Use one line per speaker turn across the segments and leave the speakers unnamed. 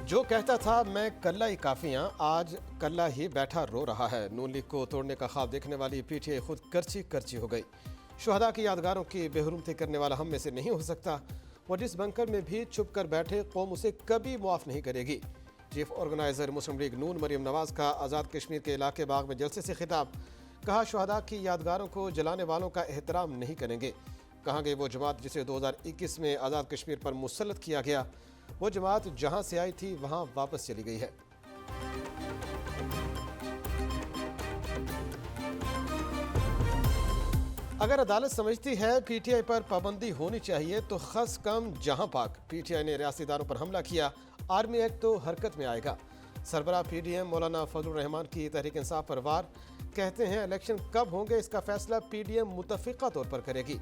جو کہتا تھا میں کلہ ہی کافیاں آج کلہ ہی بیٹھا رو رہا ہے۔ نون لیگ کو توڑنے کا خواب دیکھنے والی پی ٹی آئی خود کرچی کرچی ہو گئی۔ شہداء کی یادگاروں کی بے حرمتی کرنے والا ہم میں سے نہیں ہو سکتا۔ وہ جس بنکر میں بھی چھپ کر بیٹھے قوم اسے کبھی معاف نہیں کرے گی۔ چیف آرگنائزر مسلم لیگ نون مریم نواز کا آزاد کشمیر کے علاقے باغ میں جلسے سے خطاب۔ کہا شہداء کی یادگاروں کو جلانے والوں کا احترام نہیں کریں گے۔ کہاں گئی وہ جماعت جسے 2021 میں آزاد کشمیر پر مسلط کیا گیا؟ وہ جماعت جہاں سے آئی تھی وہاں واپس چلی گئی ہے۔ اگر عدالت سمجھتی ہے پی ٹی آئی پر پابندی ہونی چاہیے تو خس کم جہاں پاک پی ٹی آئی نے ریاستی اداروں پر حملہ کیا، آرمی ایکٹ تو حرکت میں آئے گا۔ سربراہ پی ڈی ایم مولانا فضل الرحمان کی تحریک انصاف پر وار، کہتے ہیں الیکشن کب ہوں گے اس کا فیصلہ پی ڈی ایم متفقہ طور پر کرے گی۔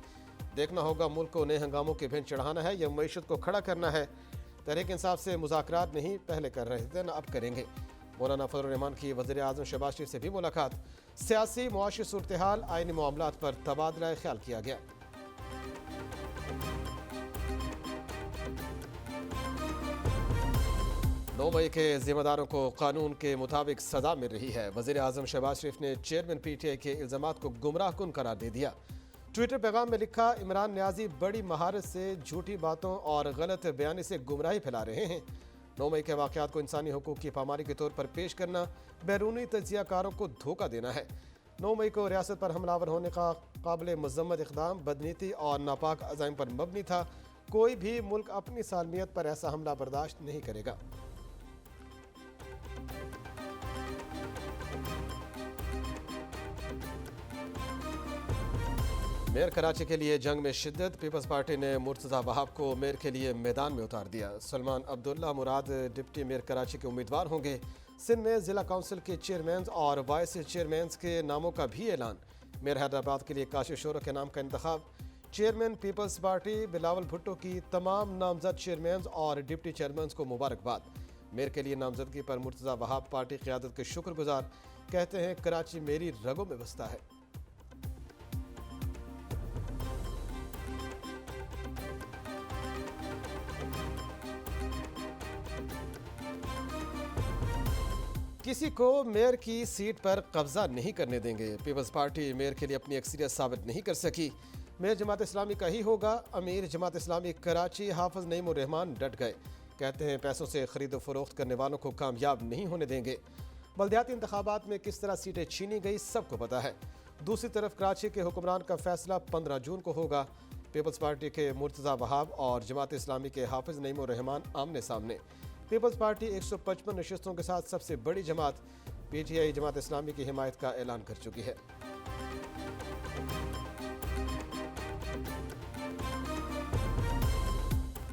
دیکھنا ہوگا ملک کو نئے ہنگاموں کے بھین چڑھانا ہے یا معیشت کو کھڑا کرنا ہے۔ تحریک انصاف سے مذاکرات نہیں پہلے کر رہے تھے نہ اب کریں گے۔ مولانا فضل الرحمان کی وزیر اعظم شہباز شریف سے بھی ملاقات، سیاسی معاشی صورتحال آئینی معاملات پر تبادلہ خیال کیا گیا۔ 9 مئی کے ذمہ داروں کو قانون کے مطابق سزا مل رہی ہے۔ وزیر اعظم شہباز شریف نے چیئرمین پی ٹی آئی کے الزامات کو گمراہ کن قرار دے دیا۔ ٹویٹر پیغام میں لکھا، عمران نیازی بڑی مہارت سے جھوٹی باتوں اور غلط بیانی سے گمراہی پھیلا رہے ہیں۔ 9 مئی کے واقعات کو انسانی حقوق کی پامالی کے طور پر پیش کرنا بیرونی تجزیہ کاروں کو دھوکہ دینا ہے۔ 9 مئی کو ریاست پر حملہ آور ہونے کا قابل مذمت اقدام بدنیتی اور ناپاک عزائم پر مبنی تھا۔ کوئی بھی ملک اپنی سالمیت پر ایسا حملہ برداشت نہیں کرے گا۔ میئر کراچی کے لیے جنگ میں شدت، پیپلز پارٹی نے مرتضی وہاب کو میئر کے لیے میدان میں اتار دیا۔ سلمان عبداللہ مراد ڈپٹی میئر کراچی کے امیدوار ہوں گے۔ سندھ میں ضلع کونسل کے چیئرمینز اور وائس چیئرمینز کے ناموں کا بھی اعلان۔ میئر حیدرآباد کے لیے کاشف شورو کے نام کا انتخاب۔ چیئرمین پیپلز پارٹی بلاول بھٹو کی تمام نامزد چیئرمینز اور ڈپٹی چیئرمینز کو مبارکباد۔ میئر کے لیے نامزدگی پر مرتضی وہاب پارٹی قیادت کے شکر گزار، کہتے ہیں کراچی میری رگوں میں بستا ہے۔ کسی کو میئر کی سیٹ پر قبضہ نہیں کرنے دیں گے۔ پیپلز پارٹی میئر کے لیے اپنی اکثریت ثابت نہیں کر سکی۔ میئر جماعت اسلامی کا ہی ہوگا۔ امیر جماعت اسلامی کراچی حافظ نعیم الرحمان ڈٹ گئے، کہتے ہیں پیسوں سے خرید و فروخت کرنے والوں کو کامیاب نہیں ہونے دیں گے۔ بلدیاتی انتخابات میں کس طرح سیٹیں چھینی گئی سب کو پتہ ہے۔ دوسری طرف کراچی کے حکمران کا فیصلہ 15 جون کو ہوگا۔ پیپلز پارٹی کے مرتضی وہاب اور جماعت اسلامی کے حافظ نعیم الرحمان آمنے سامنے۔ پیپلز پارٹی 155 نشستوں کے ساتھ سب سے بڑی جماعت، P T I Jamaat Islami کی حمایت کا اعلان کر چکی ہے۔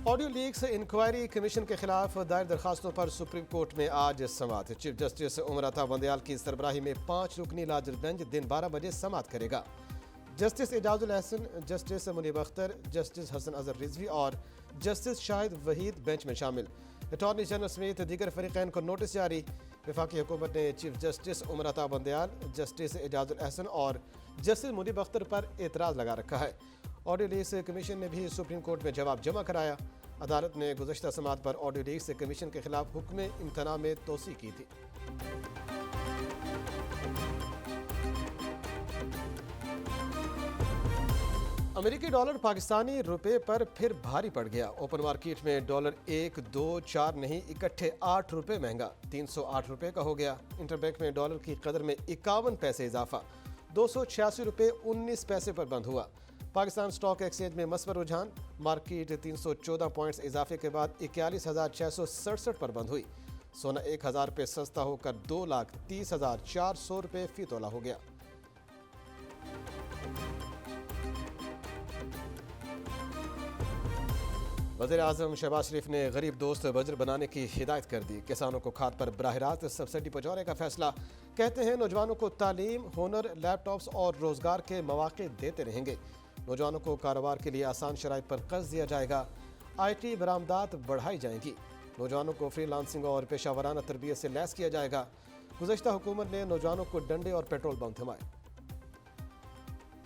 آڈیو لیکس انکوائری کمیشن کے خلاف دائر درخواستوں پر سپریم کورٹ میں آج سماعت۔ چیف جسٹس عمر عطا وندیال کی سربراہی میں 5 رکنی لاجل بینچ دن 12 بجے سماعت کرے گا۔ جسٹس اعجاز الحسن، جسٹس منیب اختر، جسٹس حسن اظہر رضوی اور جسٹس شاہد وحید بینچ میں شامل۔ اٹارنی جنرل سمیت دیگر فریقین کو نوٹس جاری۔ وفاقی حکومت نے chief justice Umar Ata وندیال، justice اعجاز الحسن اور جسٹس منیب اختر پر اعتراض لگا رکھا ہے۔ آڈیو لیکس کمیشن نے بھی سپریم کورٹ میں جواب جمع کرایا۔ عدالت نے گزشتہ سماعت پر آڈیو لیکس کمیشن کے خلاف حکم امتناع میں توسیع کی تھی۔ امریکی ڈالر پاکستانی روپے پر پھر بھاری پڑ گیا۔ اوپن مارکیٹ میں ڈالر 1، 2، 4 نہیں اکٹھے 8 روپے مہنگا، 308 روپے کا ہو گیا۔ انٹر بینک میں ڈالر کی قدر میں 51 پیسے اضافہ، 286 روپے 19 پیسے پر بند ہوا۔ پاکستان سٹاک ایکسچینج میں مثبت رجحان، مارکیٹ 314 پوائنٹس اضافے کے بعد 41,667 پر بند ہوئی۔ سونا 1,000 روپے سستا ہو کر 2,30,400 روپے فی تولہ ہو گیا۔ وزیر اعظم شہباز شریف نے غریب دوست بجٹ بنانے کی ہدایت کر دی۔ کسانوں کو کھاد پر براہ راست سبسڈی پہنچانے کا فیصلہ، کہتے ہیں نوجوانوں کو تعلیم، ہنر، لیپ ٹاپس اور روزگار کے مواقع دیتے رہیں گے۔ نوجوانوں کو کاروبار کے لیے آسان شرائط پر قرض دیا جائے گا۔ آئی ٹی برآمدات بڑھائی جائیں گی۔ نوجوانوں کو فری لانسنگ اور پیشہ ورانہ تربیت سے لیس کیا جائے گا۔ گزشتہ حکومت نے نوجوانوں کو ڈنڈے اور پیٹرول بم تھمائے۔